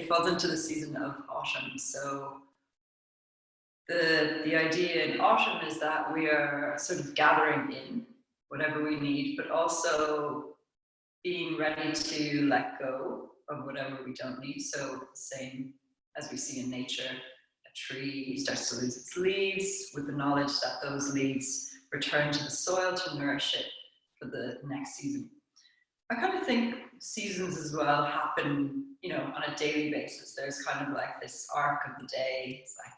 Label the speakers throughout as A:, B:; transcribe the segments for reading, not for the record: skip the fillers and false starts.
A: falls into the season of autumn. So the idea in autumn is that we are sort of gathering in whatever we need, but also being ready to let go of whatever we don't need. So the same as we see in nature, a tree starts to lose its leaves with the knowledge that those leaves return to the soil to nourish it for the next season. I kind of think seasons as well happen, you know, on a daily basis. There's kind of like this arc of the day. It's like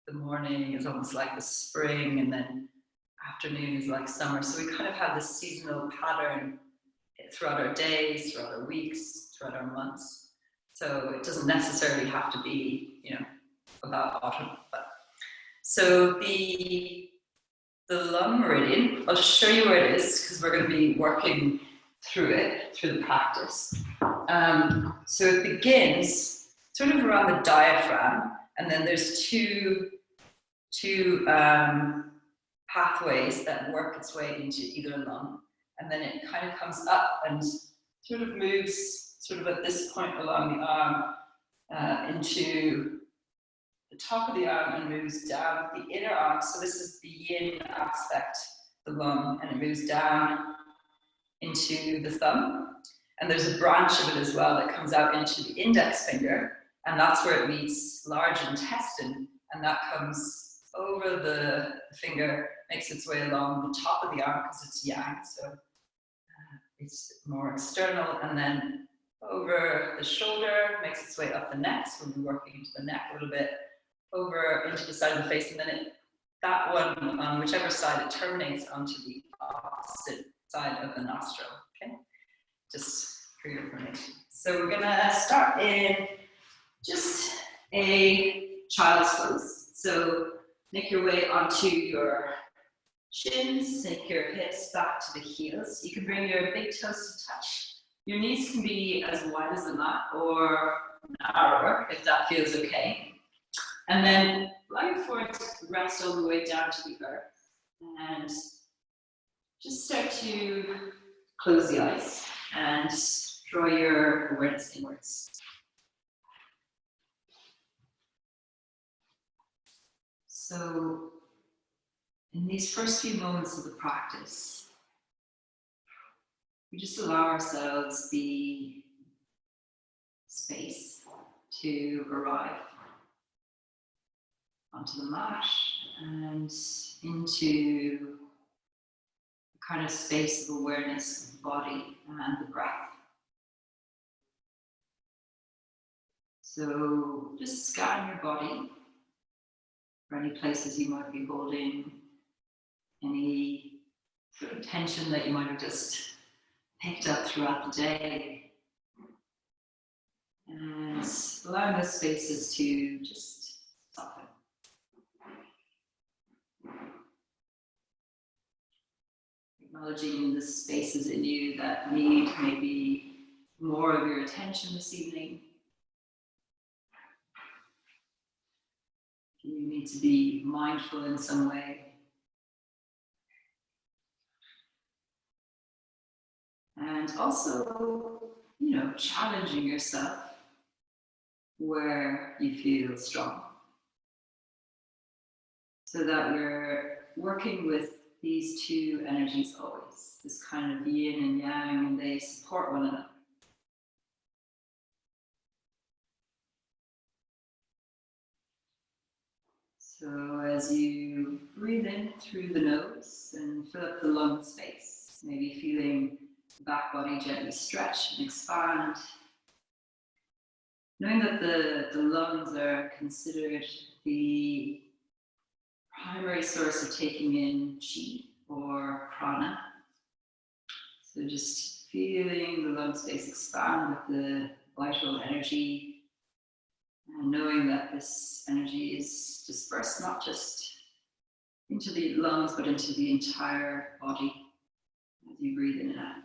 A: the morning is almost like the spring, and then afternoon is like summer. So we kind of have this seasonal pattern throughout our days, throughout our weeks, throughout our months. So it doesn't necessarily have to be, you know, about autumn. But so the lung meridian, I'll just show you where it is because we're going to be working through it, through the practice. So it begins sort of around the diaphragm, and then there's two pathways that work its way into either lung, and then it kind of comes up and sort of moves sort of at this point along the arm into the top of the arm and moves down the inner arm. So this is the yin aspect, the lung, and it moves down into the thumb. And there's a branch of it as well that comes out into the index finger, and that's where it meets large intestine, and that comes over the finger, makes its way along the top of the arm because it's yang, so it's more external, and then over the shoulder, makes its way up the neck, so we'll be working into the neck a little bit, over into the side of the face, and then that one, on whichever side, it terminates onto the opposite side of the nostril, okay? Just for your information. So we're gonna start in just a child's pose. So make your way onto your shins, sink your hips back to the heels. You can bring your big toes to touch. Your knees can be as wide as the mat or narrower if that feels okay. And then allow your forehead to rest all the way down to the earth. And just start to close the eyes and draw your awareness inwards. So in these first few moments of the practice, we just allow ourselves the space to arrive onto the mat and into a kind of space of awareness of the body and the breath. So just scan your body for any places you might be holding, any sort of tension that you might have just picked up throughout the day. And allowing those spaces to just soften. Acknowledging the spaces in you that need maybe more of your attention this evening. You need to be mindful in some way. And also, you know, challenging yourself where you feel strong. So that we're working with these two energies always, this kind of yin and yang, and they support one another. So as you breathe in through the nose and fill up the lung space, maybe feeling the back body gently stretch and expand. Knowing that the lungs are considered the primary source of taking in chi or prana. So just feeling the lung space expand with the vital energy, and knowing that this energy is dispersed not just into the lungs, but into the entire body as you breathe in and out.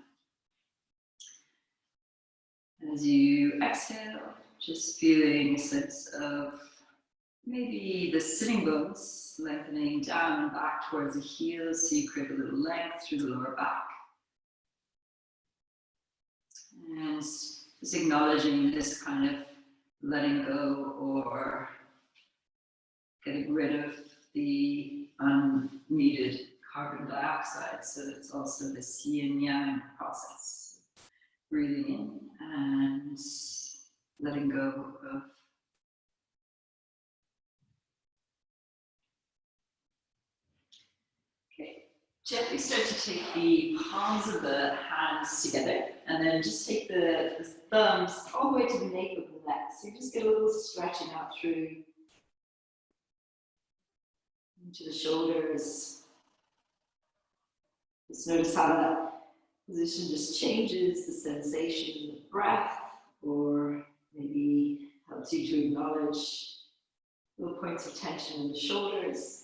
A: As you exhale, just feeling a sense of maybe the sitting bones lengthening down and back towards the heels, so you create a little length through the lower back. And just acknowledging this kind of letting go or getting rid of the unneeded carbon dioxide. So it's also this yin-yang process. Breathing in and letting go of. Okay, gently start to take the palms of the hands together and then just take the thumbs all the way to the nape of the neck. So you just get a little stretching out through into the shoulders. Just notice how that position just changes the sensation of the breath, or maybe helps you to acknowledge little points of tension in the shoulders.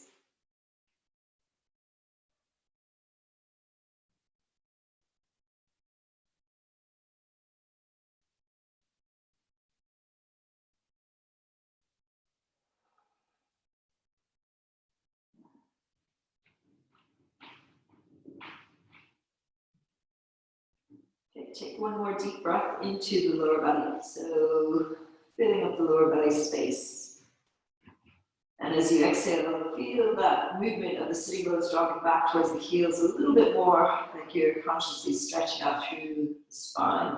A: Okay, take one more deep breath into the lower belly. So filling up the lower belly space. And as you exhale, feel that movement of the sitting bones dropping back towards the heels a little bit more, like you're consciously stretching out through the spine.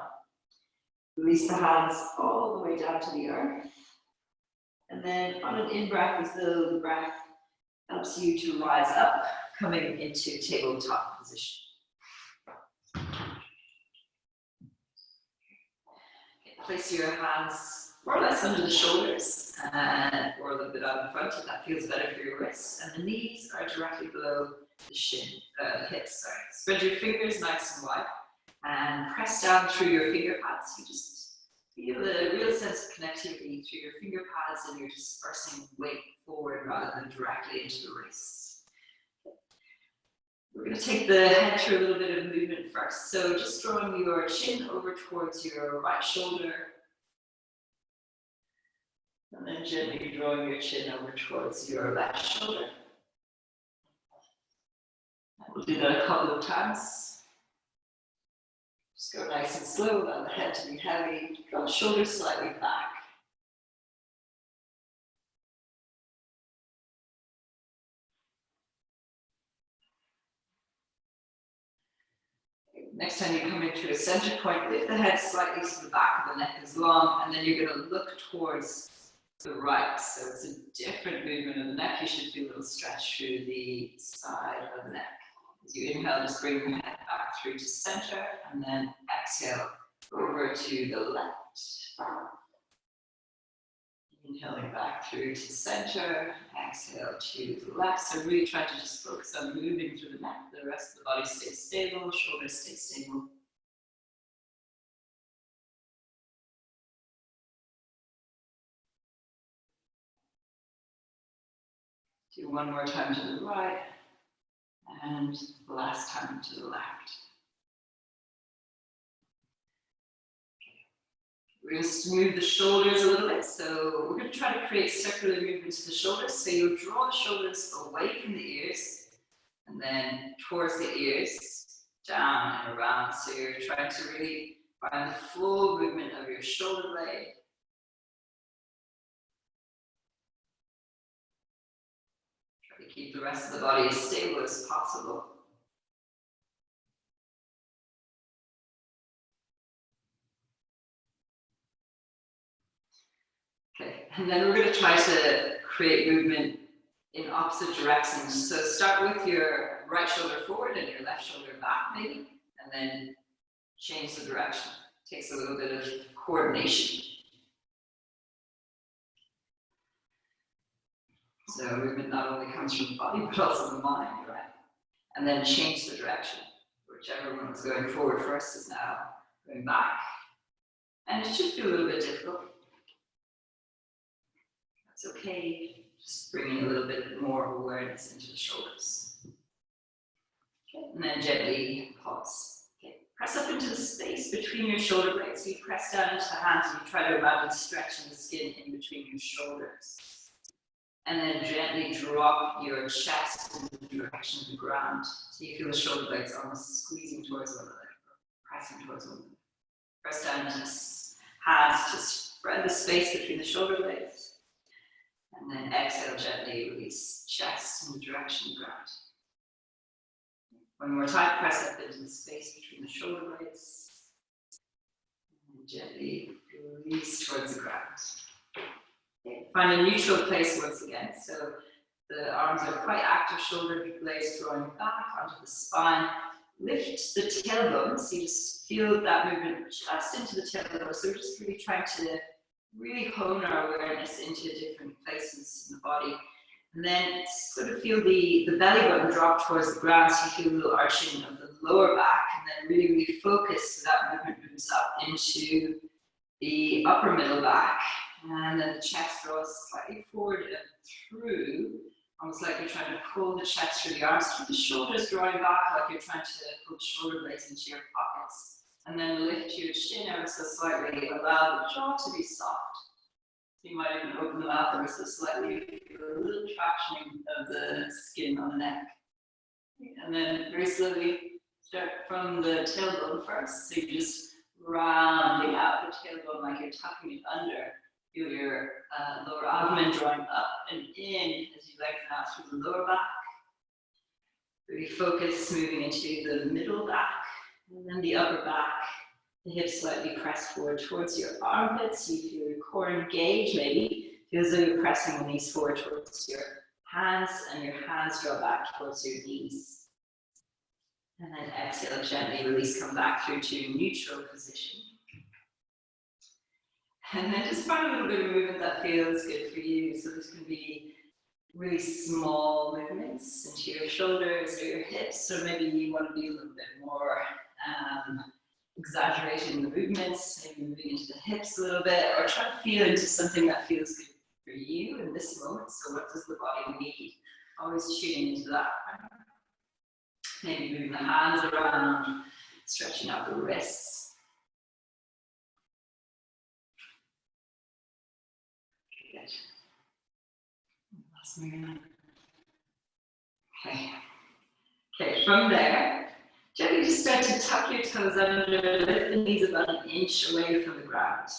A: Release the hands all the way down to the earth. And then on an in-breath, as though the breath helps you to rise up, coming into tabletop position. Place your hands more or less under the shoulders or a little bit out in front if that feels better for your wrists. And the knees are directly below the hips. Sorry. Spread your fingers nice and wide and press down through your finger pads. You just feel a real sense of connectivity through your finger pads, and you're dispersing weight forward rather than directly into the wrists. We're going to take the head through a little bit of movement first. So just drawing your chin over towards your right shoulder. And then gently drawing your chin over towards your left shoulder. And we'll do that a couple of times. Just go nice and slow, allow the head to be heavy. Draw the shoulders slightly back. Next time you come into a center point, lift the head slightly so the back of the neck is long, and then you're going to look towards the right. So it's a different movement of the neck. You should feel a little stretch through the side of the neck. As you inhale, just bring the head back through to center, and then exhale over to the left. Inhaling back through to center, exhale to the left. So really try to just focus on moving through the neck. The rest of the body stays stable, shoulders stay stable. Do one more time to the right, and the last time to the left. We're going to smooth the shoulders a little bit. So we're going to try to create circular movement to the shoulders. So you'll draw the shoulders away from the ears and then towards the ears, down and around. So you're trying to really find the full movement of your shoulder blade. Try to keep the rest of the body as stable as possible. Okay, and then we're going to try to create movement in opposite directions. So start with your right shoulder forward and your left shoulder back maybe, and then change the direction. It takes a little bit of coordination. So movement not only comes from the body, but also the mind, right? And then change the direction. Whichever one is going forward first is now going back. And it should feel a little bit difficult. That's okay. Just bringing a little bit more awareness into the shoulders. Okay, and then gently pause. Okay, press up into the space between your shoulder blades. So you press down into the hands and you try to imagine stretching the skin in between your shoulders. And then gently drop your chest in the direction of the ground. So you feel the shoulder blades almost squeezing towards one another, pressing towards one another. Press down into hands to spread the space between the shoulder blades. And then exhale, gently release chest in the direction of the ground. One more time, press up into the space between the shoulder blades. And gently release towards the ground. Okay. Find a neutral place once again. So the arms are quite active, shoulder blades drawing back onto the spine. Lift the tailbone, so you just feel that movement just into the tailbone. So we're just really trying to really hone our awareness into different places in the body. And then sort of feel the belly button drop towards the ground, so you feel a little arching of the lower back, and then really, really focus so that movement moves up into the upper middle back. And then the chest draws slightly forward and through, almost like you're trying to pull the chest through the arms. Keep the shoulders drawing back like you're trying to pull the shoulder blades into your pockets. And then lift your chin ever so slightly. Allow the jaw to be soft. You might even open the mouth ever so slightly. Feel a little traction of the skin on the neck. And then very slowly start from the tailbone first. So you're just rounding out the tailbone like you're tucking it under. Feel your lower abdomen drawing up and in as you lengthen out through the lower back. Really focus moving into the middle back and then the upper back. The hips slightly press forward towards your armpits. You feel your core engage maybe. Feel as though you're pressing the knees forward towards your hands and your hands draw back towards your knees. And then exhale, gently release, come back through to neutral position. And then just find a little bit of movement that feels good for you. So this can be really small movements into your shoulders or your hips, or maybe you want to be a little bit more exaggerating the movements, maybe moving into the hips a little bit, or try to feel into something that feels good for you in this moment. So what does the body need? Always tuning into that. Maybe moving the hands around, stretching out the wrists. Okay, from there, gently just start to tuck your toes under, lift the knees about an inch away from the ground.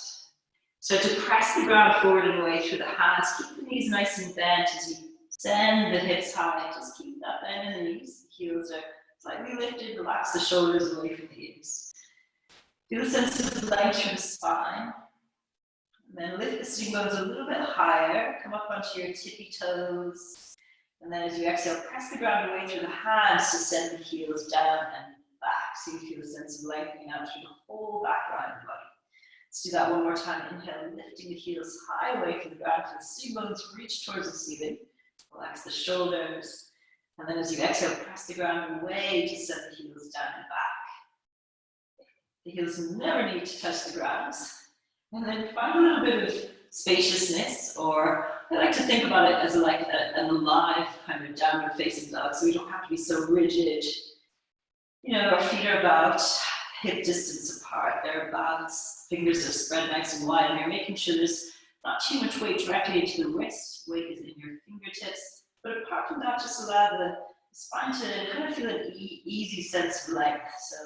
A: Start to press the ground forward and away through the hands. Keep the knees nice and bent as you send the hips high. Just keep that bend in the knees. The heels are slightly lifted. Relax the shoulders away from the ears. Feel a sense of length through the spine. And then lift the sitting bones a little bit higher. Come up onto your tippy toes. And then as you exhale, press the ground away through the hands to send the heels down and back. So you feel a sense of lengthening out through the whole back line of the body. Let's do that one more time. Inhale, lifting the heels high away from the ground. So the sitting bones reach towards the ceiling. Relax the shoulders. And then as you exhale, press the ground away to send the heels down and back. The heels never need to touch the ground. And then find a little bit of spaciousness, or I like to think about it as like an alive kind of downward facing dog, so we don't have to be so rigid. You know, our feet are about hip distance apart, thereabouts, fingers are spread nice and wide, and you're making sure there's not too much weight directly into the wrist, weight is in your fingertips, but apart from that, just allow the spine to kind of feel an easy sense of length, so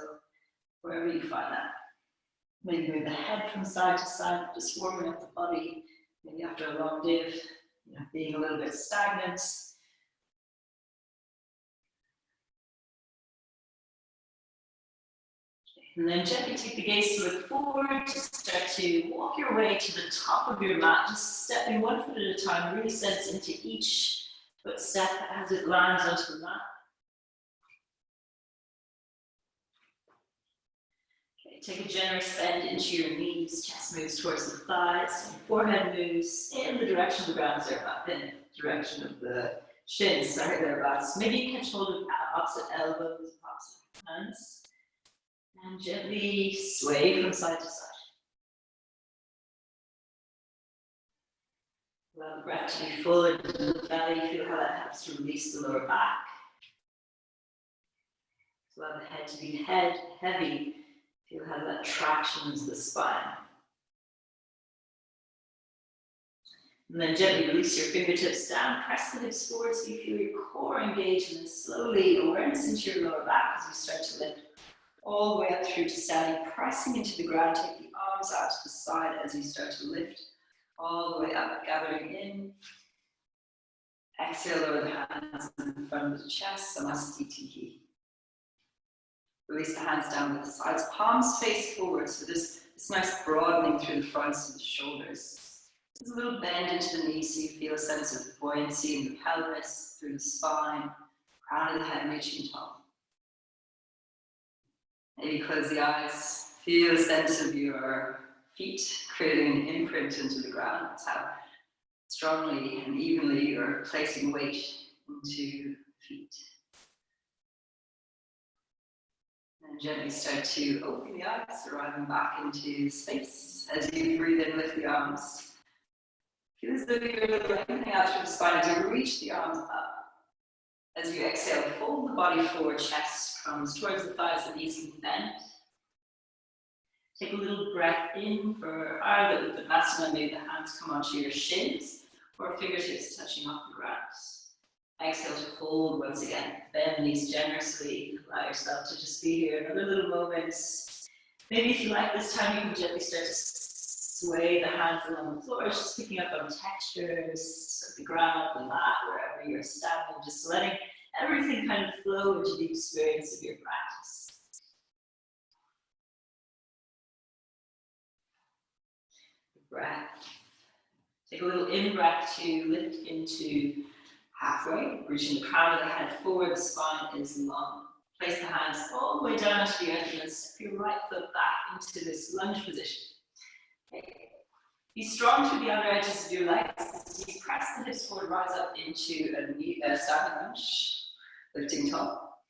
A: wherever you find that. Maybe move the head from side to side, just warming up the body, maybe after a long day of being a little bit stagnant. And then gently take the gaze to look forward, just start to walk your way to the top of your mat, just stepping one foot at a time, really sense into each footstep as it lands onto the mat. Okay, take a generous bend into your knees, chest moves towards the thighs, and forehead moves in the direction of the ground, so up in the direction of the shins, sorry, thereabouts. Maybe you catch hold of opposite elbows, opposite hands. And gently sway from side to side. Allow the breath to be full into the belly. Feel how that helps to release the lower back. Allow the head to be heavy. Feel how that tractions the spine. And then gently release your fingertips down. Press the hips forward so you feel your core engage. And then slowly awareness into your lower back as you start to lift all the way up through to standing, pressing into the ground. Take the arms palms out to the side as you start to lift all the way up, gathering in. Exhale, lower the hands in front of the chest, Samastitihi. Release the hands down to the sides, palms face forward, so there's this nice broadening through the fronts of the shoulders. There's a little bend into the knees so you feel a sense of buoyancy in the pelvis, through the spine, crown of the head reaching top. Maybe close the eyes, feel a sense of your feet creating an imprint into the ground. That's how strongly and evenly you're placing weight into feet. And gently start to open the eyes, arriving back into space. As you breathe in, lift the arms. Feel as though you're lengthening out through the spine as you reach the arms up. As you exhale, fold the body forward, chest comes towards the thighs, the knees can bend. Take a little breath in for either Uttanasana, maybe the hands come onto your shins, or fingertips touching off the ground. Exhale to fold once again. Bend the knees generously. Allow yourself to just be here another little moment. Maybe if you like this time, you can gently start to sway the hands along the floor, just picking up on textures of the ground, the mat, wherever you're standing, just letting everything kind of flow into the experience of your practice. Breath. Take a little in-breath to lift into halfway, reaching the crown of the head forward, the spine is long. Place the hands all the way down to the earth and then step your right foot back into this lunge position. Okay. Be strong through the outer edges of your legs. As you press the hips forward, rise up into a standing lunge, lifting top.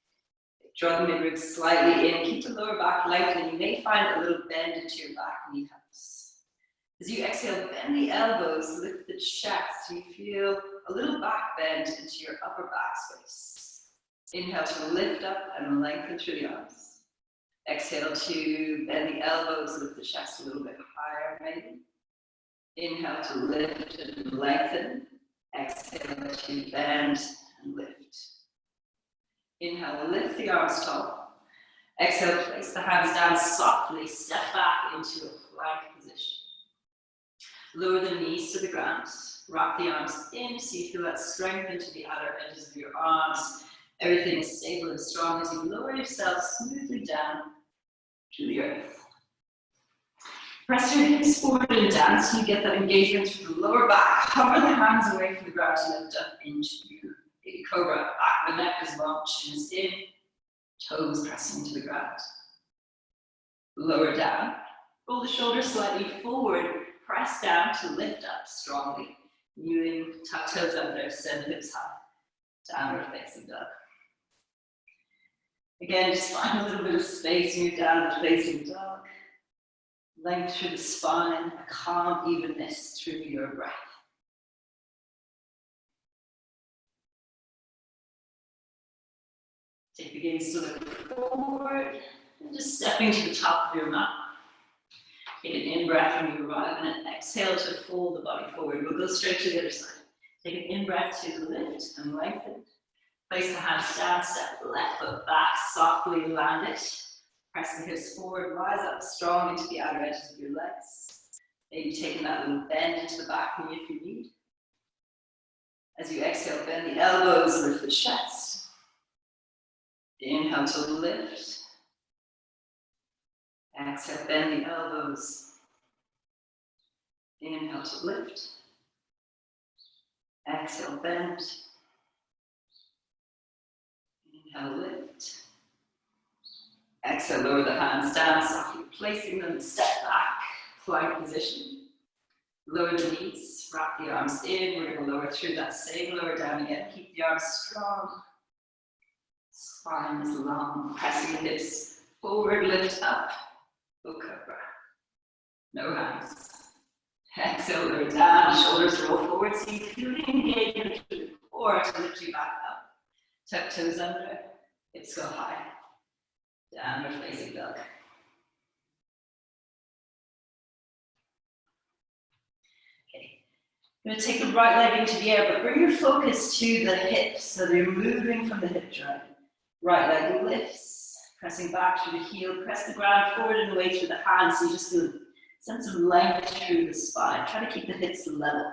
A: Draw the mid-ribs slightly in, keep the lower back lengthened. You may find a little bend into your back knee cups. As you exhale, bend the elbows, lift the chest. You feel a little back bend into your upper back space. Inhale to lift up and lengthen through the arms. Exhale to bend the elbows, lift the chest a little bit higher maybe. Inhale to lift and lengthen. Exhale to bend and lift. Inhale, lift the arms tall. Exhale, place the hands down softly, step back into a plank position. Lower the knees to the ground. Wrap the arms in so you feel that strength into the outer edges of your arms. Everything is stable and strong as you lower yourself smoothly down to the earth. Press your hips forward and down so you get that engagement through the lower back. Hover the hands away from the ground to lift up into baby cobra. Back of the neck is long, chin is in, toes pressing to the ground. Lower down. Roll the shoulders slightly forward. Press down to lift up strongly. Kneeling, tuck toes under, send hips high. Downward facing dog. Again, just find a little bit of space, move downward facing dog. Length through the spine, a calm evenness through your breath. Take the gaze to look forward, and just stepping to the top of your mat. Take an in-breath when you arrive, and an exhale to fold the body forward. We'll go straight to the other side. Take an in-breath to lift and lengthen. Place the hands down, step the left foot back, softly land it. Press the hips forward, rise up strong into the outer edges of your legs. Maybe taking that little bend into the back knee if you need. As you exhale, bend the elbows, lift the chest. Inhale to lift. Exhale, bend the elbows. Inhale to lift. Exhale, bend. Inhale, lift. Exhale, lower the hands down, softly placing them, step back, plank position. Lower the knees, wrap the arms in. We're going to lower through that same lower down again. Keep the arms strong. Spine is long, pressing the hips forward, lift up. Cobra. No hands. Exhale, lower down, shoulders roll forward, so you feel engagement through the core to lift you back up. Tuck toes under, hips go high. Downward facing dog. Okay. I'm going to take the right leg into the air, but bring your focus to the hips, so you're moving from the hip joint. Right leg lifts. Pressing back through the heel, press the ground forward and away through the hands, so you just feel Sense of length through the spine. Try to keep the hips level.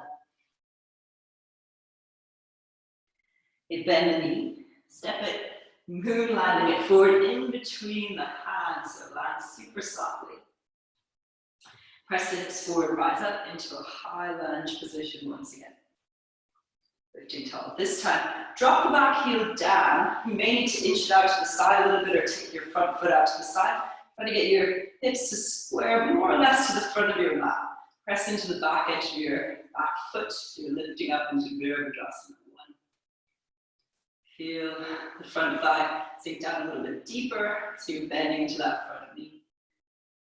A: You bend the knee, step it, moonlighting it forward in between the hands, so land super softly. Press the hips forward, rise up into a high lunge position once again. Lifting tall. This time, drop the back heel down. You may need to inch it out to the side a little bit or take your front foot out to the side. Try to get your hips to square more or less to the front of your mat. Press into the back edge of your back foot. You're lifting up into Virabhadrasana. One. Feel the front thigh sink down a little bit deeper, so you're bending into that front knee.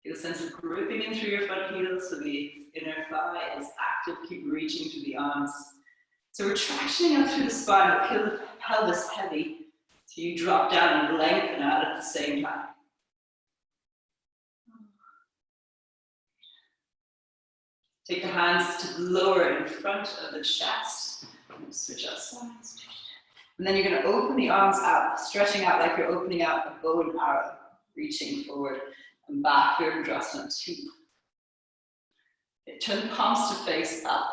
A: Feel a sense of gripping in through your front heel, so the inner thigh is active. Keep reaching through the arms. So we're tractioning up through the spine, but feel the pelvis heavy, so you drop down and lengthen out at the same time. Take the hands to lower in front of the chest. Switch out sides. And then you're going to open the arms out, stretching out like you're opening out a bow and arrow, reaching forward and back, Virabhadrasana 2. Turn the palms to face up.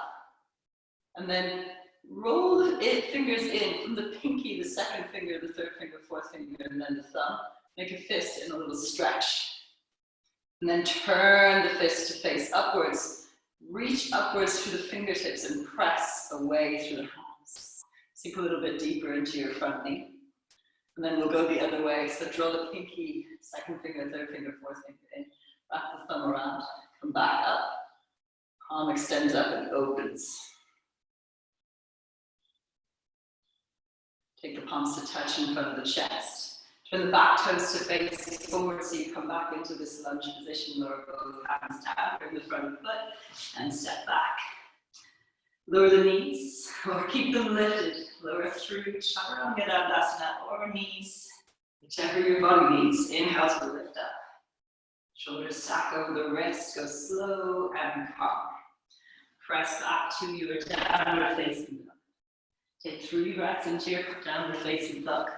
A: And then roll the fingers in from the pinky, the second finger, the third finger, fourth finger, and then the thumb. Make a fist in a little stretch. And then turn the fist to face upwards. Reach upwards through the fingertips and press away through the hands. Sink a little bit deeper into your front knee. And then we'll go the other way. So draw the pinky, second finger, third finger, fourth finger in. Wrap the thumb around. Come back up. Palm extends up and opens. Take the palms to touch in front of the chest. Turn the back toes to face forward so you come back into this lunge position. Lower both hands down, bring the front foot, and step back. Lower the knees, or keep them lifted. Lower through Chaturanga Dandasana or knees, whichever your body needs. Inhale to lift up. Shoulders stack over the wrist, go slow and calm. Press back to your downward facing dog. Take 3 breaths into your downward facing dog.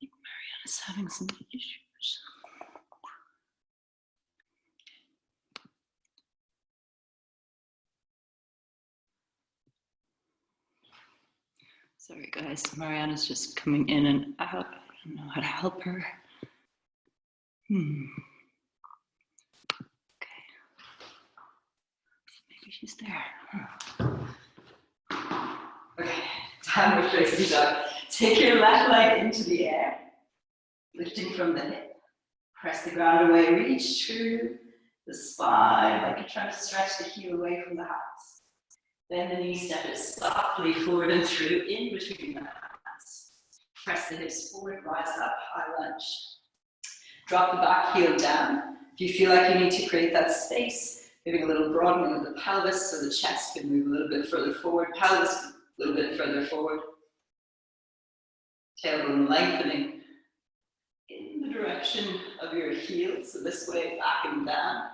A: Mariana's having some issues. Sorry guys, Mariana's just coming in and out. I don't know how to help her. Okay. Maybe she's there. Okay, downward facing dog. Take your left leg into the air, lifting from the hip. Press the ground away, reach through the spine like you're trying to stretch the heel away from the hands. Then the knee step it softly forward and through in between the hands. Press the hips forward, rise up, high lunge. Drop the back heel down. If you feel like you need to create that space, giving a little broadening of the pelvis so the chest can move a little bit further forward, pelvis a little bit further forward. Tailbone lengthening in the direction of your heel, so this way back and down.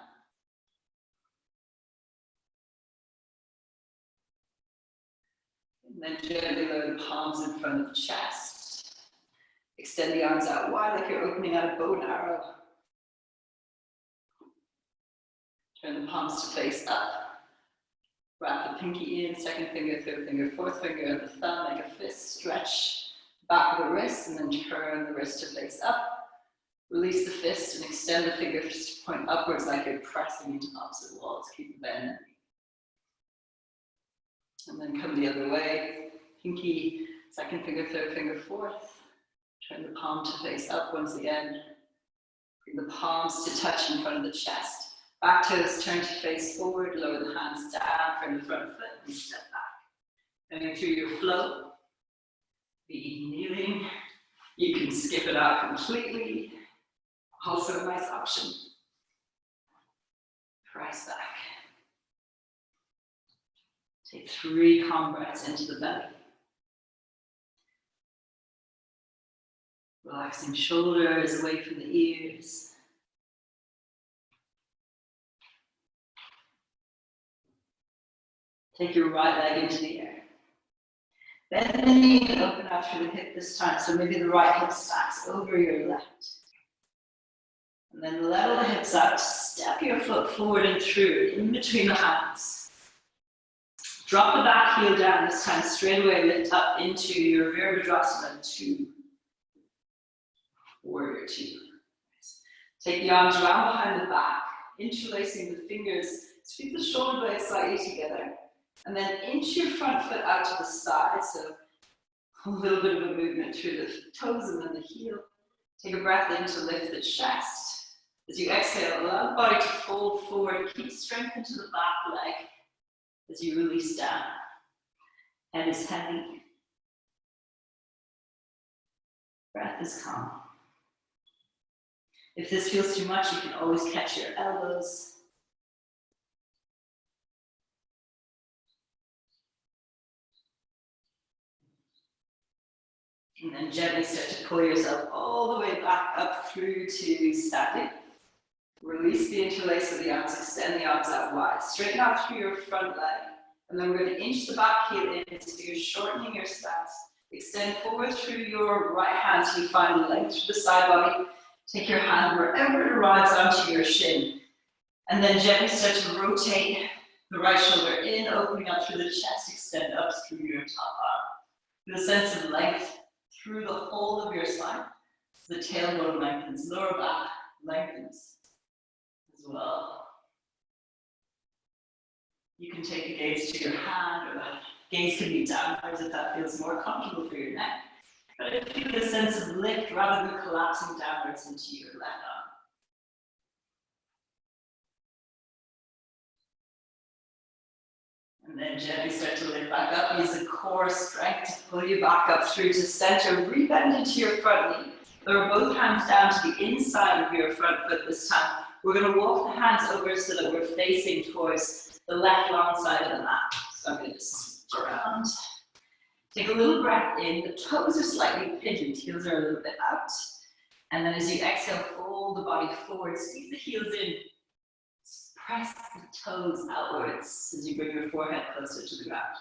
A: And then gently lower the palms in front of the chest. Extend the arms out wide like you're opening out a bow and arrow. Turn the palms to face up. Wrap the pinky in, second finger, third finger, fourth finger, and the thumb, make a fist, stretch back of the wrist, and then turn the wrist to face up. Release the fist and extend the fingers to point upwards like you're pressing into opposite walls. Keep the bend. And then come the other way. Pinky, second finger, third finger, fourth. Turn the palm to face up once again. Bring the palms to touch in front of the chest. Back toes turn to face forward. Lower the hands down from the front foot and step back. Going through your flow. Be kneeling. You can skip it out completely. Also a nice option. Press back. Take 3 calm breaths into the belly. Relaxing shoulders away from the ears. Take your right leg into the air. Bend the knee and open out through the hip this time. So maybe the right hip stacks over your left. And then level the hips out, step your foot forward and through, in between the hands. Drop the back heel down, this time straight away lift up into your Virabhadrasana 2. Warrior 2. Take the arms around behind the back, interlacing the fingers, sweep the shoulder blades slightly together, and then inch your front foot out to the side, so a little bit of a movement through the toes and then the heel. Take a breath in to lift the chest. As you exhale, allow the body to fold forward, keep strength into the back leg as you release down. Head is heavy. Breath is calm. If this feels too much, you can always catch your elbows. And then gently start to pull yourself all the way back up through to standing. Release the interlace of the arms, extend the arms out wide. Straighten out through your front leg. And then we're going to inch the back heel in, so you're shortening your stance. Extend forward through your right hand so you find length through the side body. Take your hand wherever it arrives onto your shin. And then gently start to rotate the right shoulder in, opening up through the chest, extend up through your top arm. With a sense of length through the whole of your spine. The tailbone lengthens, lower back lengthens as well. You can take the gaze to your hand, or the gaze can be downwards if that feels more comfortable for your neck. But feel a sense of lift rather than collapsing downwards into your left arm. And then gently start to lift back up. Use the core strength to pull you back up through to center. Rebend into your front knee. Lower both hands down to the inside of your front foot this time. We're going to walk the hands over so that we're facing towards the left long side of the mat. So I'm going to just switch around. Take a little breath in. The toes are slightly pigeoned. Heels are a little bit out. And then as you exhale, fold the body forward. Squeeze the heels in. Press the toes outwards as you bring your forehead closer to the ground.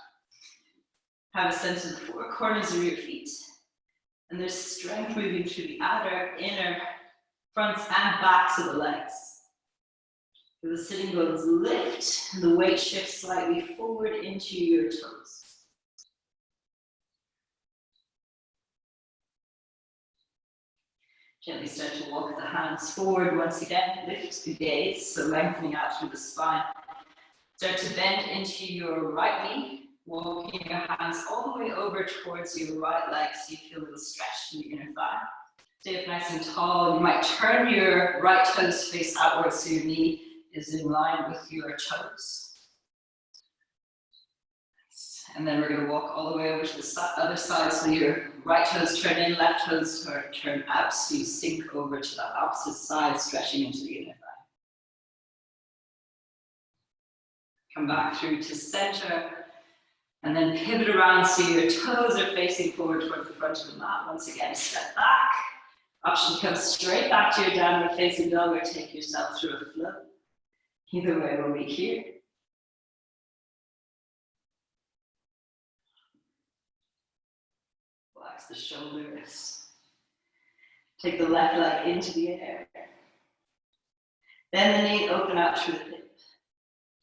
A: Have a sense of the four corners of your feet. And there's strength moving through the outer, inner, fronts and backs of the legs. The sitting bones lift and the weight shifts slightly forward into your toes. Gently start to walk the hands forward once again. Lift the gaze, so lengthening out through the spine. Start to bend into your right knee, walking your hands all the way over towards your right leg so you feel a little stretch in the inner thigh. Stay up nice and tall. You might turn your right toes face outwards so your knee is in line with your toes. And then we're going to walk all the way over to the other side, so your right toes turn in, left toes turn out, so you sink over to the opposite side, stretching into the inner thigh. Come back through to center, and then pivot around so your toes are facing forward towards the front of the mat. Once again, step back. Option comes straight back to your downward facing dog, or take yourself through a flow. Either way will be here. Relax the shoulders. Take the left leg into the air. Bend the knee, open out through the hip.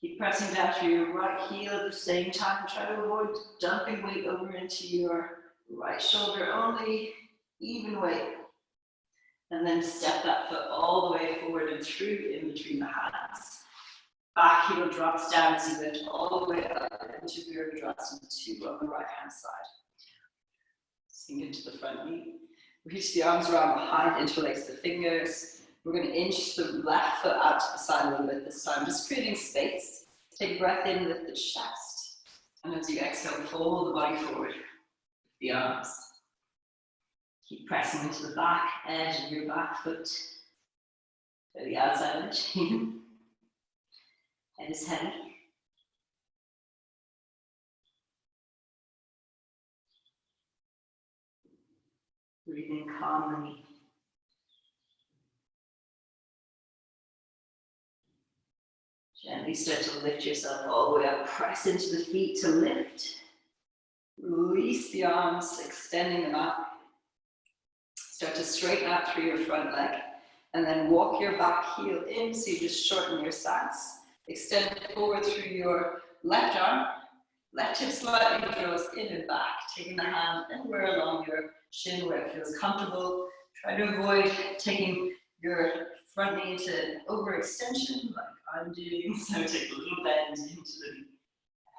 A: Keep pressing down through your right heel at the same time. Try to avoid dumping weight over into your right shoulder only. Even weight. And then step that foot all the way forward and through in between the hands. Back heel drops down as you lift all the way up into Virabhadrasana 2 on the right hand side. Sink into the front knee. Reach the arms around behind, interlace the fingers. We're going to inch the left foot out to the side a little bit this time, just creating space. Take a breath in, lift the chest. And as you exhale, fold the body forward with the arms. Keep pressing into the back edge of your back foot to the outside of the chain. Head is heavy. Breathing calmly. Gently start to lift yourself all the way up. Press into the feet to lift. Release the arms, extending them up. Start to straighten out through your front leg. And then walk your back heel in, so you just shorten your stance. Extend forward through your left arm. Left hip slightly draws in and back, taking the hand anywhere along your shin where it feels comfortable. Try to avoid taking your front knee into overextension, like I'm doing. So take a little bend into the knee,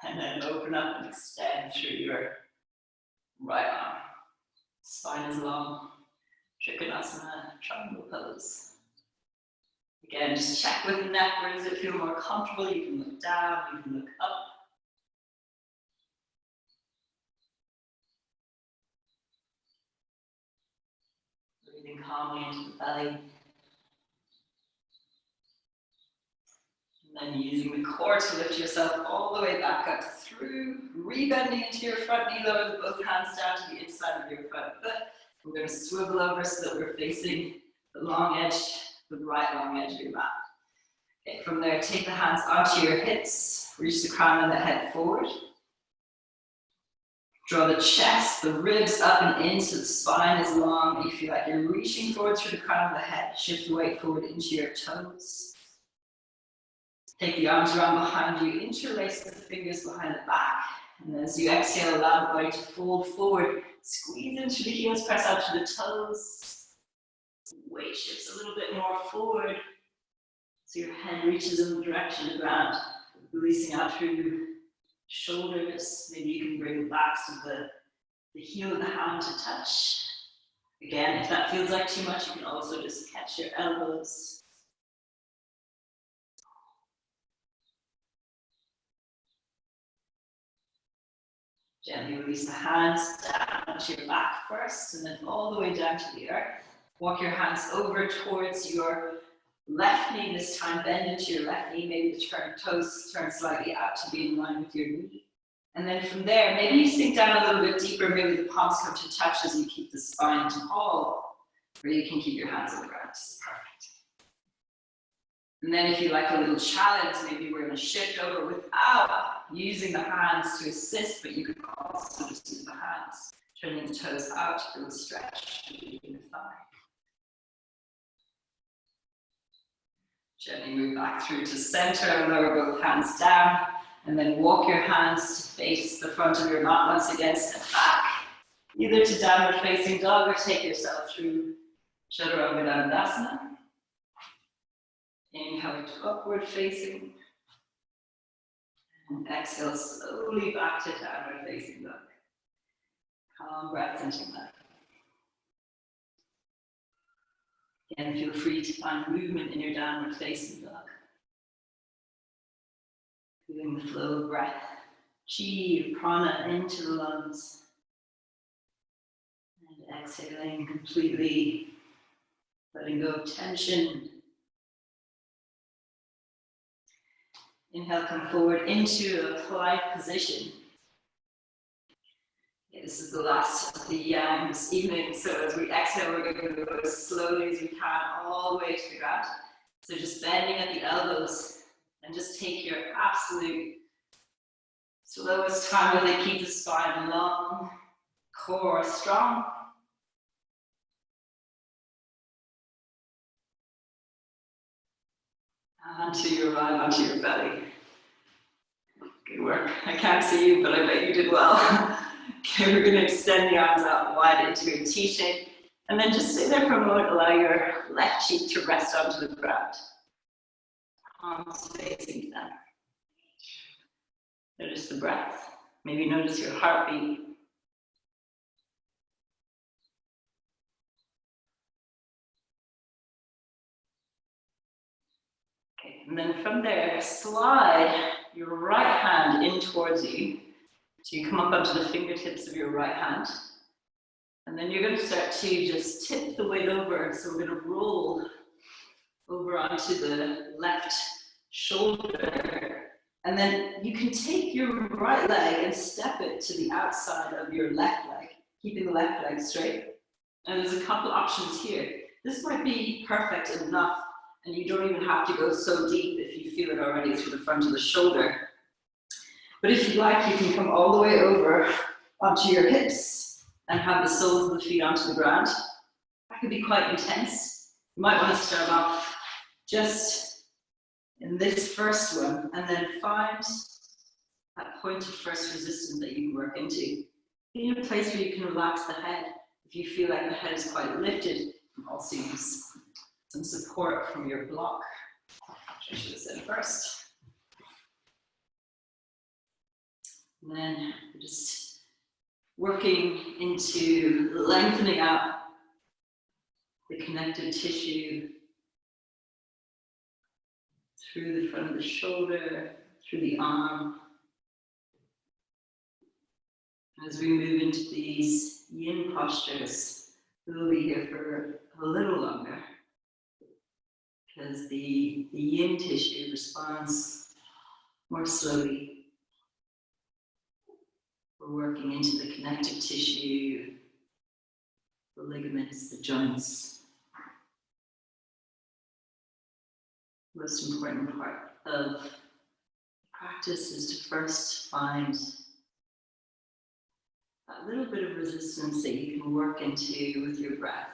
A: and then open up and extend through your right arm. Spine is long. Trikonasana, triangle pose. Again, just check with the neck. Where does it feel more comfortable? You can look down, you can look up. Breathing calmly into the belly. And then using the core to lift yourself all the way back up through, rebending into your front knee, lower both hands down to the inside of your front foot. We're going to swivel over so that we're facing the long edge, the right long edge of your mat. Okay, from there, take the hands onto your hips, reach the crown of the head forward. Draw the chest, the ribs up and in so the spine is long. You feel like you're reaching forward through the crown of the head. Shift the weight forward into your toes. Take the arms around behind you, interlace the fingers behind the back. And as you exhale, allow the body to fold forward. Squeeze into the heels, press out to the toes. Weight shifts a little bit more forward. So your head reaches in the direction of the ground. Releasing out through shoulders. Maybe you can bring the backs of the heel of the hand to touch. Again, if that feels like too much, you can also just catch your elbows. Gently release the hands down to your back first, and then all the way down to the earth. Walk your hands over towards your left knee this time. Bend into your left knee. Maybe the toes turn slightly out to be in line with your knee. And then from there, maybe you sink down a little bit deeper. Maybe the palms come to touch as you keep the spine tall, or you can keep your hands on the ground. This is perfect. And then if you like a little challenge, maybe we're going to shift over without using the hands to assist, but you could also just use the hands, turning the toes out to feel a stretch in the thigh. Gently move back through to center and lower both hands down, and then walk your hands to face the front of your mat once again. Step back, either to downward facing dog or take yourself through Chaturanga Dandasana. Inhale to upward facing, and exhale slowly back to downward facing dog. Calm breath into that. Again, feel free to find movement in your downward facing dog. Feeling the flow of breath, chi, prana into the lungs. And exhaling completely, letting go of tension. Inhale, come forward into a plank position. Okay, this is the last of the yang this evening, so as we exhale, we're going to go as slowly as we can all the way to the ground. So just bending at the elbows, and just take your absolute slowest time with it. Keep the spine long, core strong. Onto your right, onto your belly. Good work. I can't see you, but I bet you did well. Okay, we're going to extend the arms out wide into a T shape, and then just stay there for a moment. Allow your left cheek to rest onto the ground. Palms facing down. Notice the breath. Maybe notice your heartbeat. Okay, and then from there, slide your right hand in towards you. So you come up onto the fingertips of your right hand. And then you're going to start to just tip the weight over. So we're going to roll over onto the left shoulder. And then you can take your right leg and step it to the outside of your left leg, keeping the left leg straight. And there's a couple options here. This might be perfect enough, and you don't even have to go so deep if you feel it already through the front of the shoulder. But if you like, you can come all the way over onto your hips and have the soles of the feet onto the ground. That can be quite intense. You might want to start off just in this first one and then find that point of first resistance that you can work into. Be in a place where you can relax the head. If you feel like the head is quite lifted, you can also use some support from your block, which I should have said first. And then just working into lengthening out the connective tissue through the front of the shoulder, through the arm. As we move into these yin postures, we'll be here for a little longer because the yin tissue responds more slowly. We're working into the connective tissue, the ligaments, the joints. The most important part of practice is to first find a little bit of resistance that you can work into with your breath.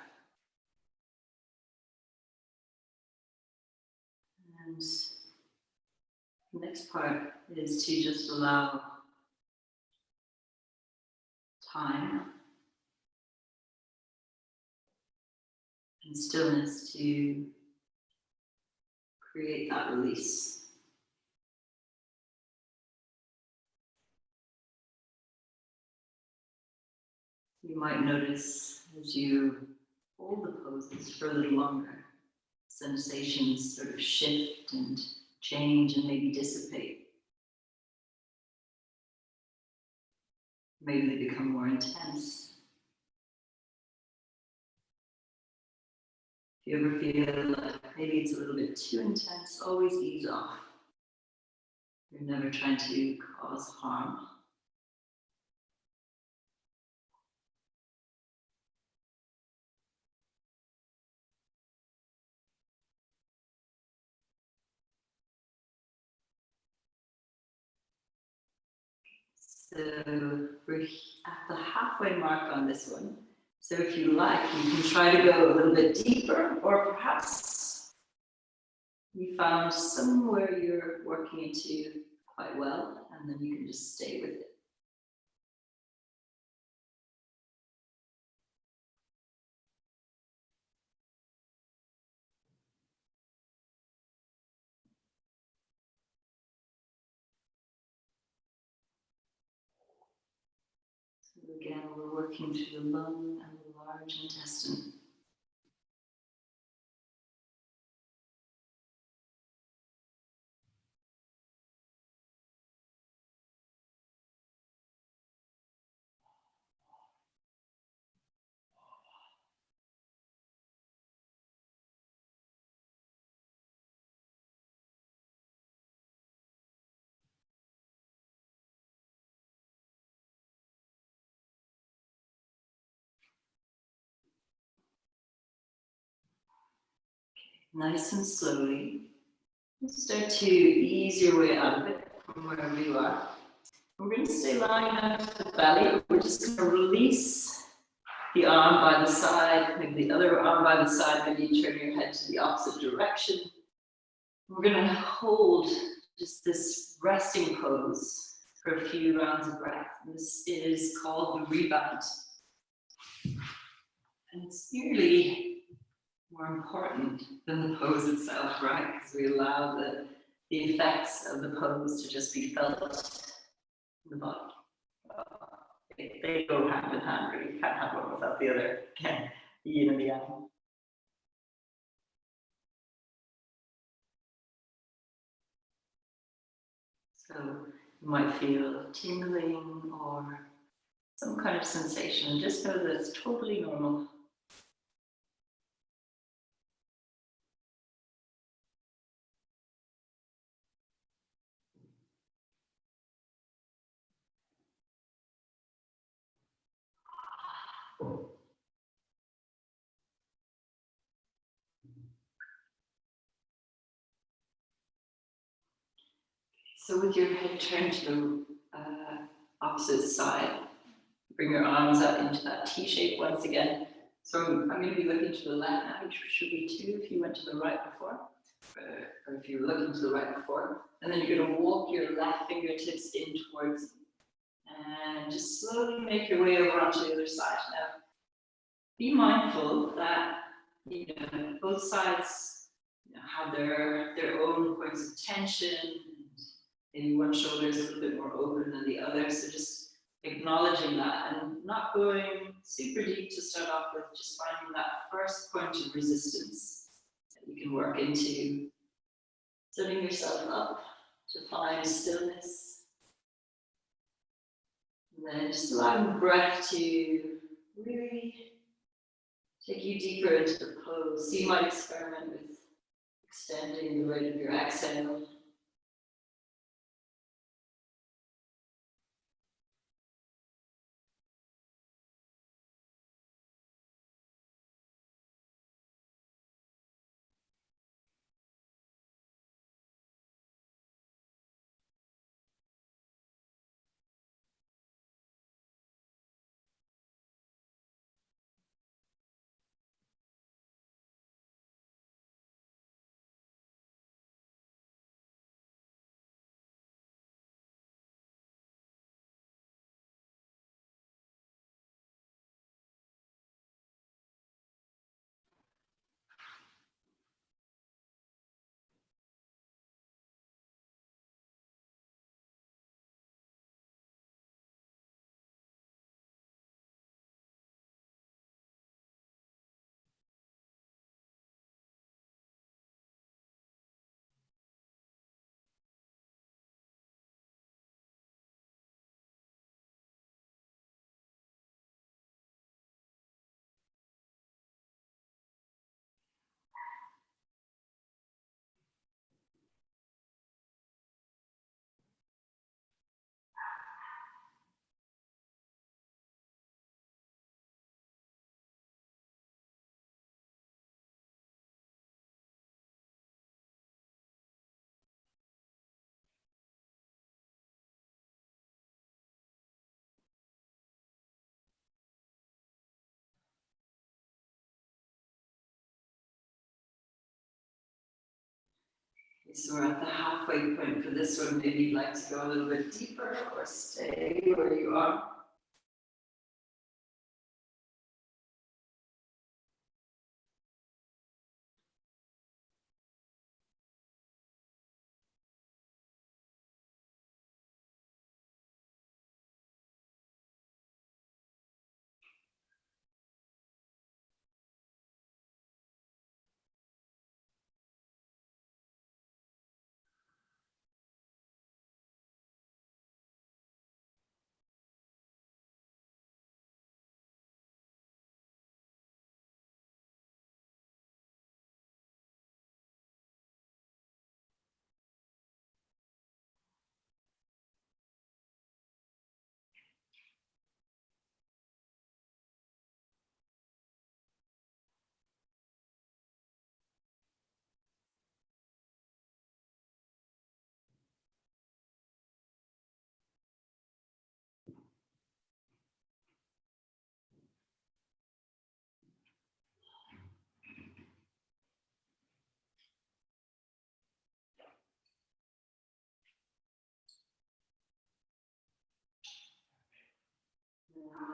A: And the next part is to just allow time and stillness to create that release. You might notice as you hold the poses for a little longer, sensations sort of shift and change and maybe dissipate. Maybe they become more intense. If you ever feel like maybe it's a little bit too intense, always ease off. You're never trying to cause harm. So we're at the halfway mark on this one. So if you like, you can try to go a little bit deeper, or perhaps you found somewhere you're working into quite well, and then you can just stay with it. So again, we're working through the lung and the large intestine. Nice and slowly, start to ease your way out of it from wherever you are. We're going to stay lying down to the belly. We're just going to release the arm by the side, maybe the other arm by the side, maybe you turn your head to the opposite direction. We're going to hold just this resting pose for a few rounds of breath. This is called the rebound. And it's nearly more important than the pose itself, right? Because we allow the effects of the pose to just be felt in the body. They go hand in hand, really. You can't have one without the other. Again, the yin and the yang. So you might feel tingling or some kind of sensation. Just know that it's totally normal. So with your head turned to the opposite side, bring your arms up into that T shape once again. So I'm going to be looking to the left now, which should be 2 if you went to the right before, or if you were looking to the right before. And then you're going to walk your left fingertips in towards, and just slowly make your way over onto the other side. Now, be mindful that both sides have their own points of tension. Maybe one shoulder is a little bit more open than the other, so just acknowledging that and not going super deep to start off with, just finding that first point of resistance that you can work into, setting yourself up to find stillness. And then just allowing the breath to really take you deeper into the pose. So you might experiment with extending the rate of your exhale. So we're at the halfway point for this one. Maybe you'd like to go a little bit deeper or stay where you are.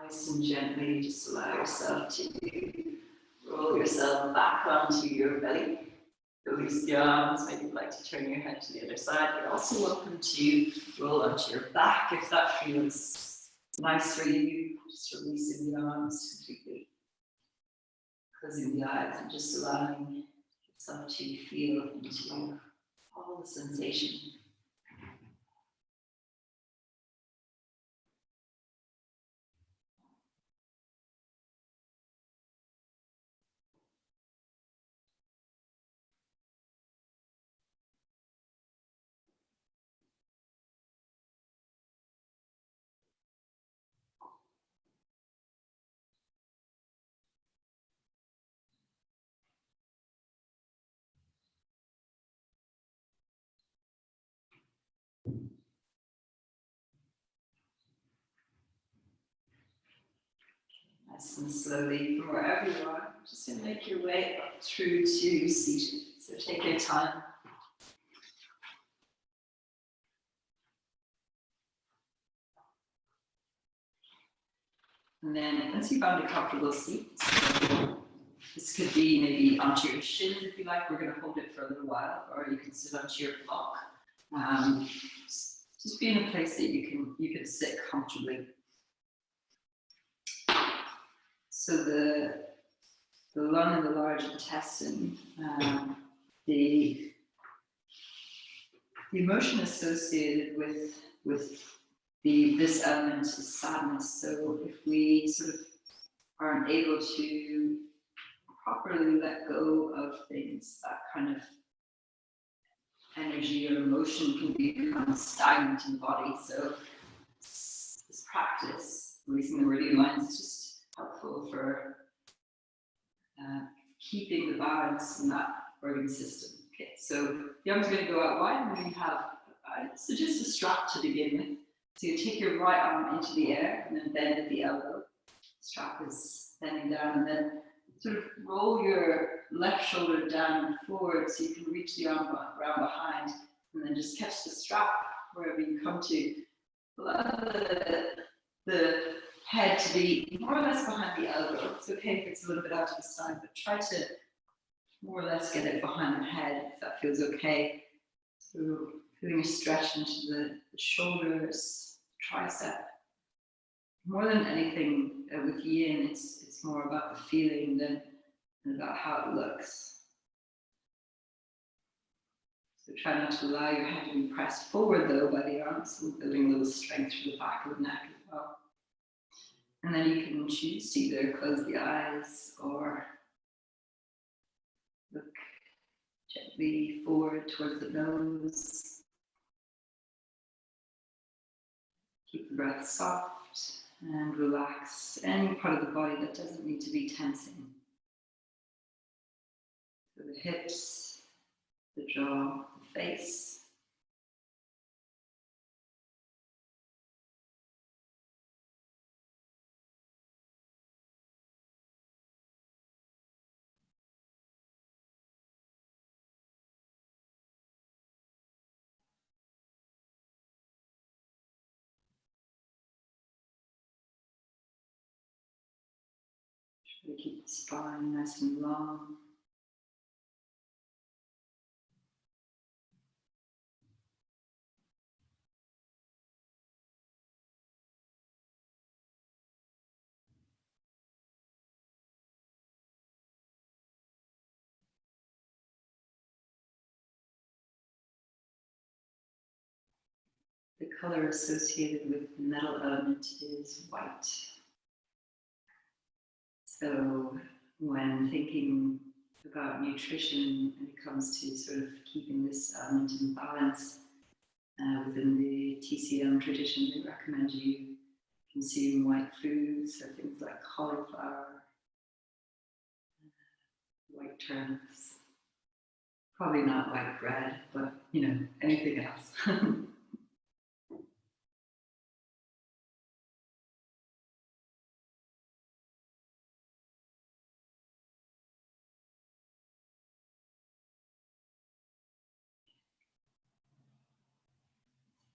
A: Nice and gently, just allow yourself to roll yourself back onto your belly. Release the arms. Maybe you'd like to turn your head to the other side. You're also welcome to roll onto your back if that feels nice for you. Just releasing the arms completely. Closing the eyes and just allowing yourself to feel into all the sensation. Nice and slowly from wherever you are, just going to make your way up through to seated. So take your time. And then once you found a comfortable seat, so this could be maybe onto your shins if you like. We're going to hold it for a little while, or you can sit onto your block. Just be in a place that you can sit comfortably. So the lung and the large intestine, the emotion associated with this element is sadness. So if we sort of aren't able to properly let go of things, that kind of energy or emotion can become stagnant in the body. So this practice, releasing the meridian lines, is just helpful for keeping the balance in that organ system. Okay, so the arms are going to go out wide, and then you have, I suggest a strap to begin with. So you take your right arm into the air and then bend at the elbow. Strap is bending down, and then sort of roll your left shoulder down and forward so you can reach the arm around behind, and then just catch the strap wherever you come to. Allow the head to be more or less behind the elbow. It's okay if it's a little bit out to the side, but try to more or less get it behind the head if that feels okay. So feeling a stretch into the shoulders, tricep. More than anything with yin, it's more about the feeling than about how it looks. So try not to allow your head to be pressed forward though by the arms, so building a little strength through the back of the neck as well. And then you can choose to either close the eyes or look gently forward towards the nose. Keep the breath soft and relax any part of the body that doesn't need to be tensing. So the hips, the jaw, the face. Try to keep the spine nice and long. The color associated with the metal element is white. So when thinking about nutrition, when it comes to sort of keeping this element in balance, within the TCM tradition, they recommend you consume white foods, so things like cauliflower, white turnips, probably not white bread, but anything else.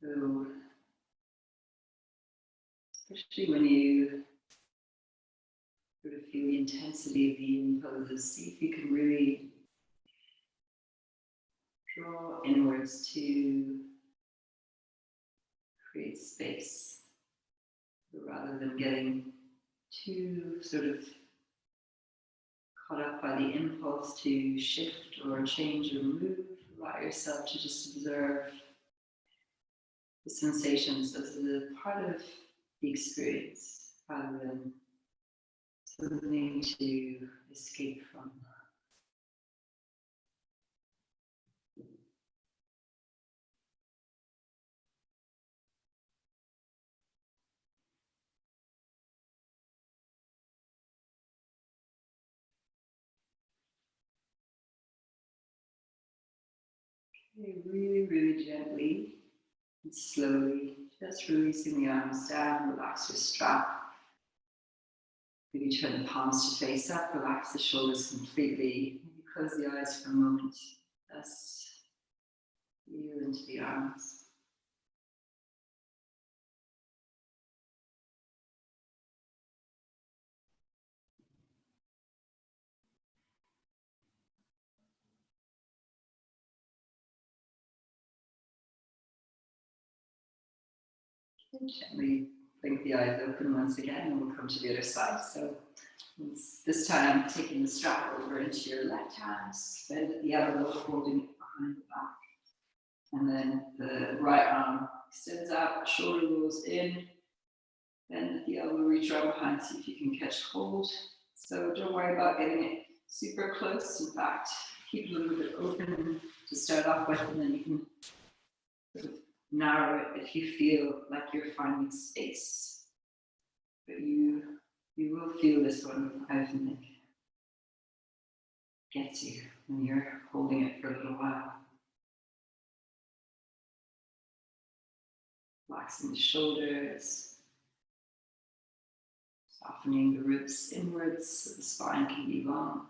A: So, especially when you sort of feel the intensity of the yin poses, see if you can really draw inwards to create space, rather than getting too sort of caught up by the impulse to shift or change or move. Allow yourself to just observe the sensations as a part of the experience, rather than something to escape from. Okay, really, really gently and slowly, just releasing the arms down, relax your strap. Maybe turn the palms to face up, relax the shoulders completely. Maybe close the eyes for a moment. Just feel into the arms. And gently blink the eyes open once again, and we'll come to the other side. So this time, taking the strap over into your left hand, bend at the elbow, holding it behind the back. And then the right arm extends out, shoulder rolls in, bend at the elbow, reach around behind, see if you can catch hold. So don't worry about getting it super close. In fact, keep it a little bit open to start off with, and then you can sort of narrow it if you feel like you're finding space. But you will feel this one, I think, gets you when you're holding it for a little while. Relaxing the shoulders, softening the ribs inwards so the spine can be long.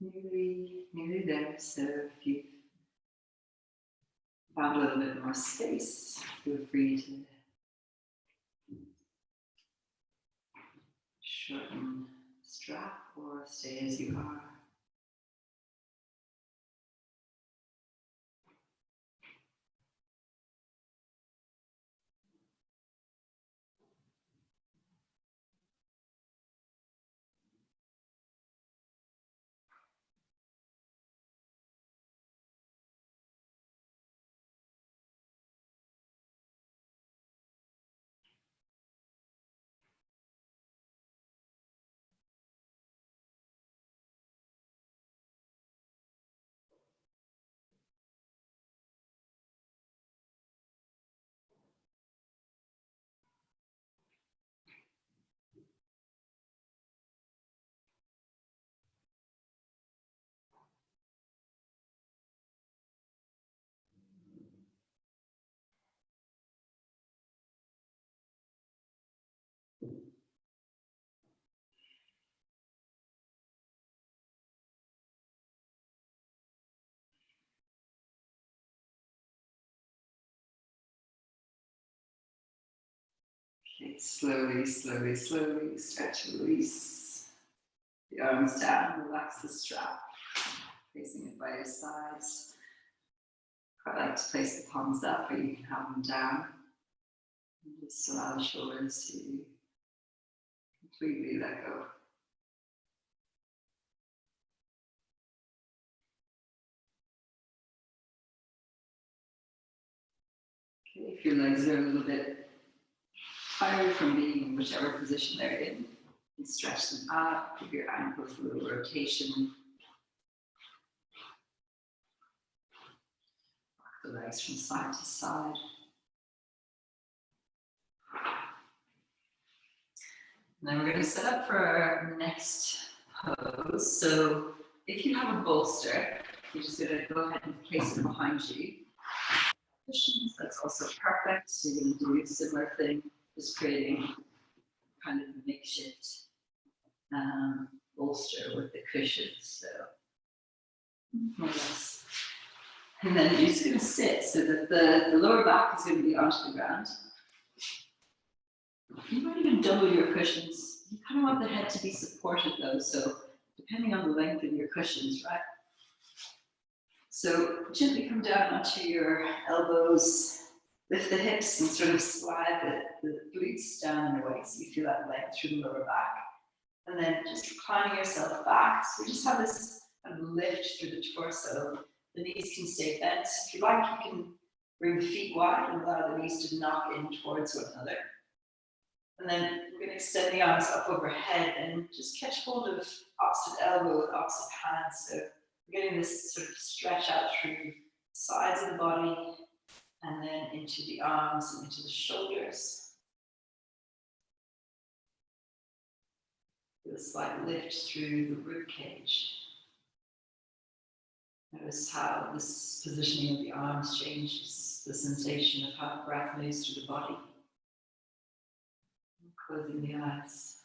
A: Nearly there. So if you found a little bit more space, feel free to shorten the strap or stay as you are. Okay, slowly stretch and release the arms down, relax the strap, placing it by your sides. Quite like to place the palms up, or you can have them down. And just allow the shoulders to completely let go. Okay, if your legs are a little bit tired from being in whichever position they're in, you stretch them out, give your ankles a little rotation. Rock the legs from side to side. And then we're going to set up for our next pose. So if you have a bolster, you're just going to go ahead and place it behind you. Cushions, that's also perfect. So you're going to do a similar thing, just creating kind of a makeshift bolster with the cushions. So more or less. And then you're just going to sit so that the lower back is going to be onto the ground. You might even double your cushions. You kind of want the head to be supported though, so depending on the length of your cushions, right? So gently come down onto your elbows, lift the hips and sort of slide the glutes down in a way so you feel that length through the lower back. And then just reclining yourself back. So we just have this kind of lift through the torso. The knees can stay bent. If you like, you can bring the feet wide and allow the knees to knock in towards one another. And then we're going to extend the arms up overhead and just catch hold of opposite elbow with opposite hand. So we're getting this sort of stretch out through the sides of the body and then into the arms and into the shoulders. Feel a slight lift through the rib cage. Notice how this positioning of the arms changes the sensation of how the breath moves through the body. Closing the eyes.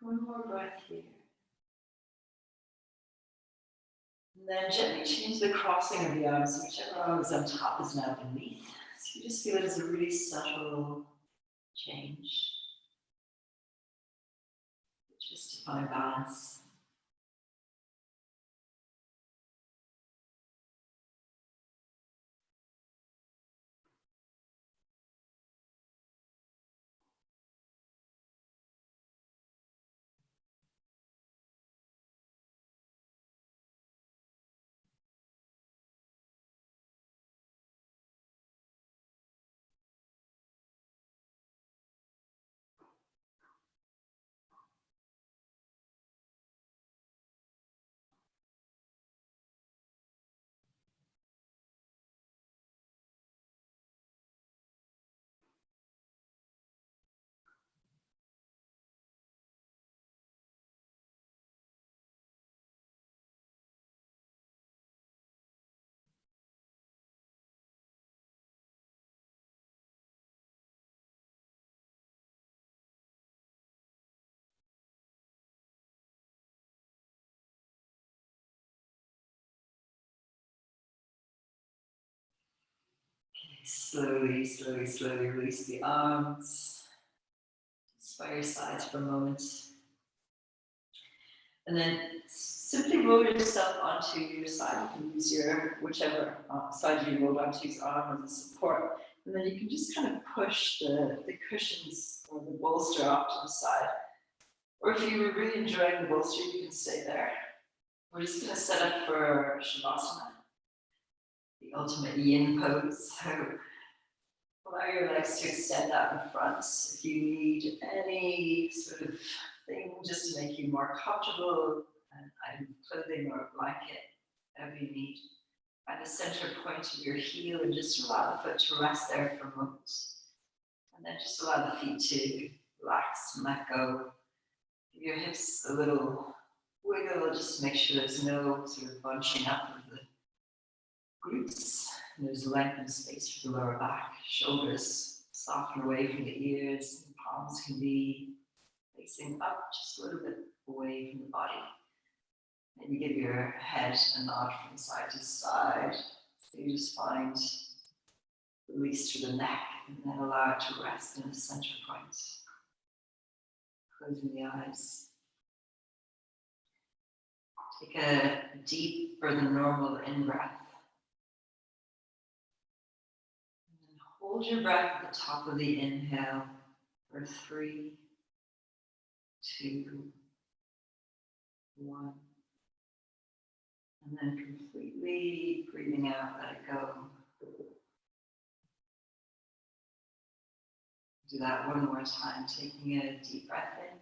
A: One more breath here. And then gently change the crossing of the arms. Whichever arm is on top is now beneath. So you just feel it as a really subtle change. Just to find balance. Slowly, slowly, slowly release the arms. Just by your sides for a moment. And then simply roll yourself onto your side. You can use your whichever side you rolled onto your arm as a support. And then you can just kind of push the cushions or the bolster off to the side. Or if you were really enjoying the bolster, you can stay there. We're just going to set up for Shavasana, the ultimate yin pose. So allow your legs to extend out in front. If you need any sort of thing just to make you more comfortable, an item of clothing or a blanket, whatever you need. Find the center point of your heel and just allow the foot to rest there for a moment. And then just allow the feet to relax and let go. Give your hips a little wiggle, just to make sure there's no sort of bunching up of the glutes. And there's length and space for the lower back. Shoulders soften away from the ears. And palms can be facing up just a little bit away from the body. Maybe give your head a nod from side to side. So you just find release through the neck and then allow it to rest in a center point. Closing the eyes. Take a deeper than normal in-breath. And then hold your breath at the top of the inhale for 3, 2, 1. And then completely breathing out, let it go. Do that one more time, taking a deep breath in.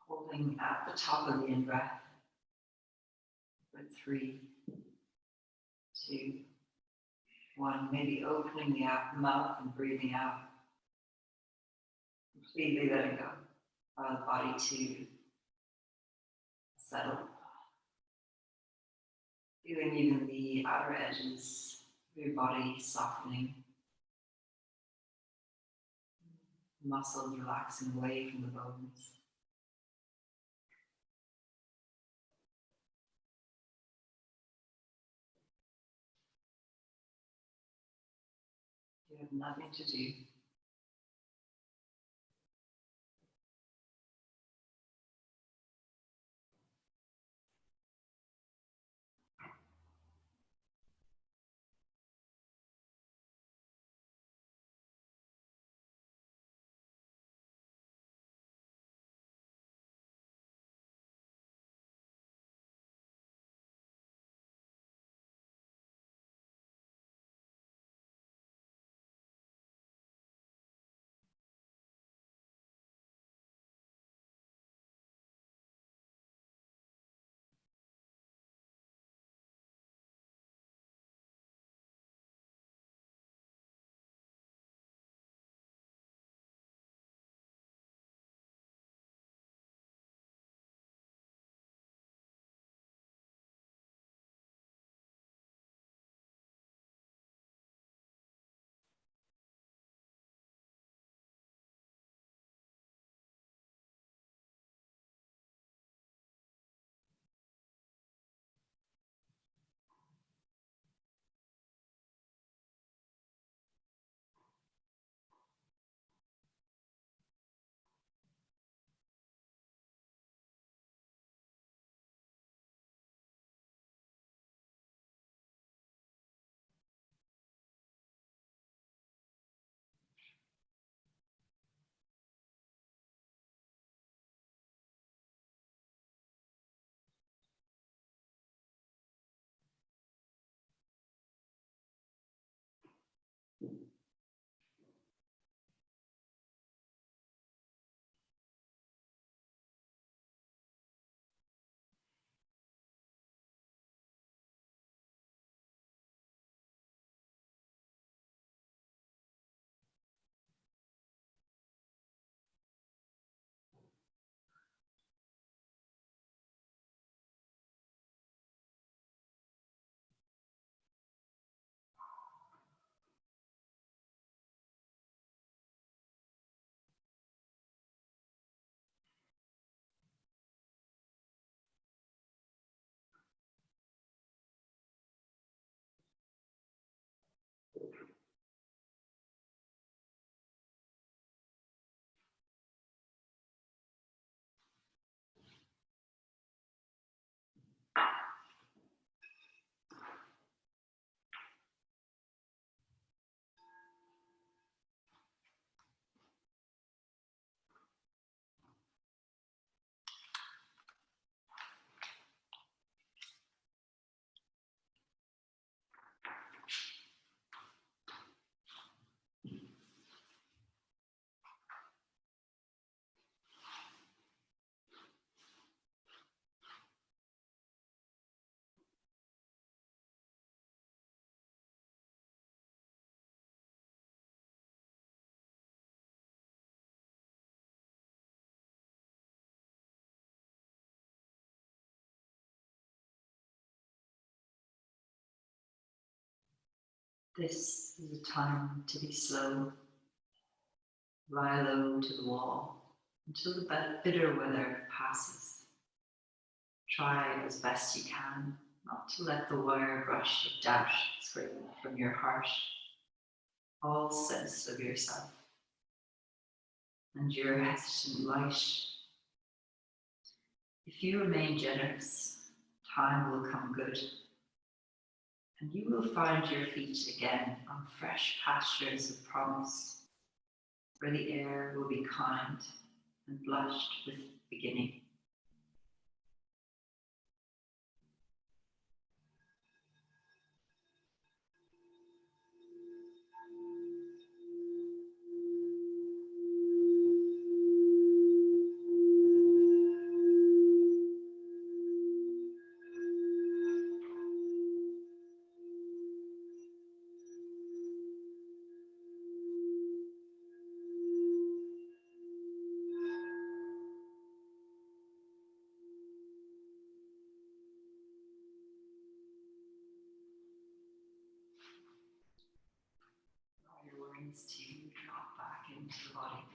A: Holding at the top of the in-breath for 3, 2, 1. Maybe opening the mouth and breathing out. Completely letting go. Allow the body to settle. Feeling even the outer edges of your body softening. Muscles relaxing away from the bones. You have nothing to do. This is a time to be slow. Lie low to the wall until the bitter weather passes. Try as best you can not to let the wire brush of doubt scrape from your heart all sense of yourself and your hesitant light. If you remain generous, time will come good, and you will find your feet again on fresh pastures of promise, where the air will be kind and blushed with beginning. Allow your worries to drop back into the body.